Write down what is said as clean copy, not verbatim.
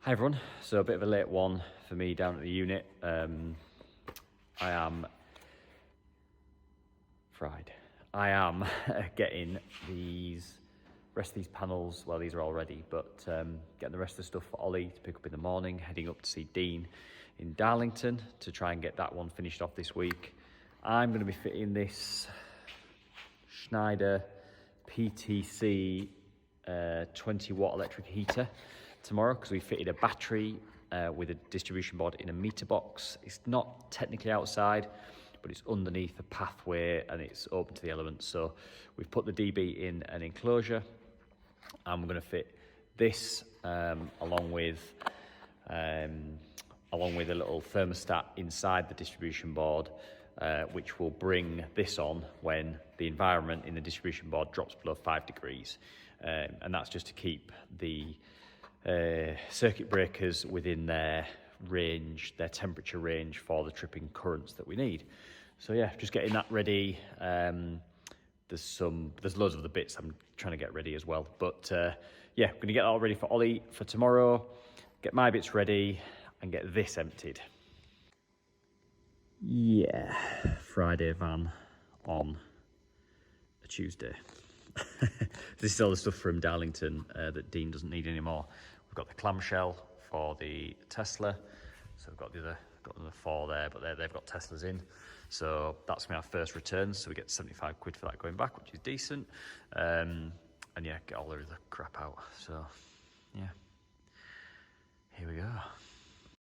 Hi everyone, so a bit of a late one for me down at the unit. I am fried. I am getting the rest of these panels, well these are all ready, but getting the rest of the stuff for Ollie to pick up in the morning, heading up to see Dean in Darlington to try and get that one finished off this week. I'm going to be fitting this Schneider PTC 20 watt electric heater tomorrow because we fitted a battery with a distribution board in a meter box. It's not technically outside, but it's underneath a pathway and it's open to the elements. So we've put the DB in an enclosure and we're going to fit this along with a little thermostat inside the distribution board, which will bring this on when the environment in the distribution board drops below 5 degrees. And that's just to keep the circuit breakers within their range, their temperature range for the tripping currents that we need. So yeah, just getting that ready. There's loads of other bits I'm trying to get ready as well. But yeah, I'm gonna get that all ready for Ollie for tomorrow, get my bits ready and get this emptied. Yeah, Friday van on a Tuesday. This is all the stuff from Darlington that Dean doesn't need anymore. We've got the clamshell for the Tesla. So we've got the other 4 there, but they've got Teslas in. So that's my first return. So we get 75 quid for that going back, which is decent. And yeah, get all the other crap out. So yeah, here we go.